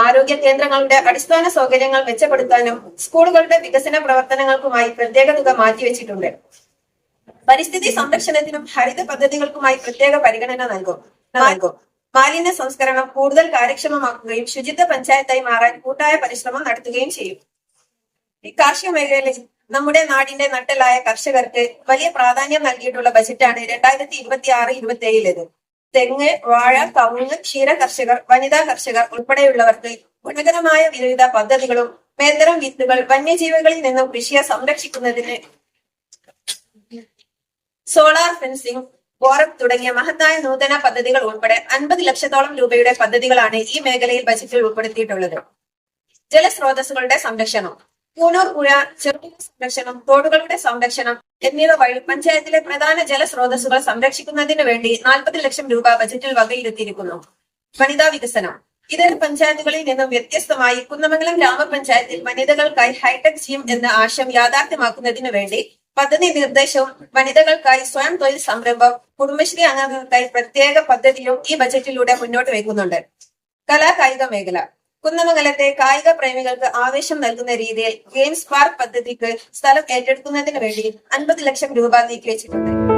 ആരോഗ്യ കേന്ദ്രങ്ങളുടെ അടിസ്ഥാന സൗകര്യങ്ങൾ മെച്ചപ്പെടുത്താനും സ്കൂളുകളുടെ വികസന പ്രവർത്തനങ്ങൾക്കുമായി പ്രത്യേക തുക മാറ്റിവെച്ചിട്ടുണ്ട്. പരിസ്ഥിതി സംരക്ഷണത്തിനും ഹരിത പദ്ധതികൾക്കുമായി പ്രത്യേക പരിഗണന നൽകും. മാലിന്യ സംസ്കരണം കൂടുതൽ കാര്യക്ഷമമാക്കുകയും ശുചിത്വ പഞ്ചായത്തായി മാറാൻ കൂട്ടായ പരിശ്രമം നടത്തുകയും ചെയ്യും. ഈ കാർഷിക മേഖലയിൽ നമ്മുടെ നാടിന്റെ നട്ടലായ കർഷകർക്ക് വലിയ പ്രാധാന്യം നൽകിയിട്ടുള്ള ബജറ്റാണ് 2026-27 തെങ്ങ്, വാഴ, കവുങ്ങ്, ക്ഷീര കർഷകർ, വനിതാ കർഷകർ ഉൾപ്പെടെയുള്ളവർക്ക് ഗുണകരമായ വിവിധ പദ്ധതികളും മേൽത്തരം വിത്തുകൾ, വന്യജീവികളിൽ നിന്നും കൃഷിയെ സംരക്ഷിക്കുന്നതിന് സോളാർ ഫെൻസിംഗ്, ബോറപ്പ് തുടങ്ങിയ മഹത്തായ നൂതന പദ്ധതികൾ ഉൾപ്പെടെ 50 ലക്ഷത്തോളം രൂപയുടെ പദ്ധതികളാണ് ഈ മേഖലയിൽ ബജറ്റിൽ ഉൾപ്പെടുത്തിയിട്ടുള്ളത്. ജലസ്രോതസ്സുകളുടെ സംരക്ഷണം, കൂണൂർ പുഴ, ചെറുപുഴ സംരക്ഷണം, തോടുകളുടെ സംരക്ഷണം എന്നിവ വഴി പഞ്ചായത്തിലെ പ്രധാന ജലസ്രോതസ്സുകൾ സംരക്ഷിക്കുന്നതിന് വേണ്ടി 40 ലക്ഷം രൂപ ബജറ്റിൽ വകയിരുത്തിയിരിക്കുന്നു. വനിതാ വികസനം, ഇതര പഞ്ചായത്തുകളിൽ നിന്നും വ്യത്യസ്തമായി കുന്നമംഗലം ഗ്രാമപഞ്ചായത്തിൽ വനിതകൾക്കായി ഹൈടെക് ജിം എന്ന ആശയം യാഥാർത്ഥ്യമാക്കുന്നതിനു വേണ്ടി പദ്ധതി നിർദ്ദേശവും വനിതകൾക്കായി സ്വയം തൊഴിൽ സംരംഭം, കുടുംബശ്രീ അംഗങ്ങൾക്കായി പ്രത്യേക പദ്ധതിയും ഈ ബജറ്റിലൂടെ മുന്നോട്ട് വയ്ക്കുന്നുണ്ട്. കലാകായിക മേഖല, കുന്നമംഗലത്തെ കായിക പ്രേമികൾക്ക് ആവേശം നൽകുന്ന രീതിയിൽ ഗെയിംസ് പാർക്ക് പദ്ധതിക്ക് സ്ഥലം ഏറ്റെടുക്കുന്നതിന് വേണ്ടി 50 ലക്ഷം രൂപ നീക്കിവെച്ചിട്ടുണ്ട്.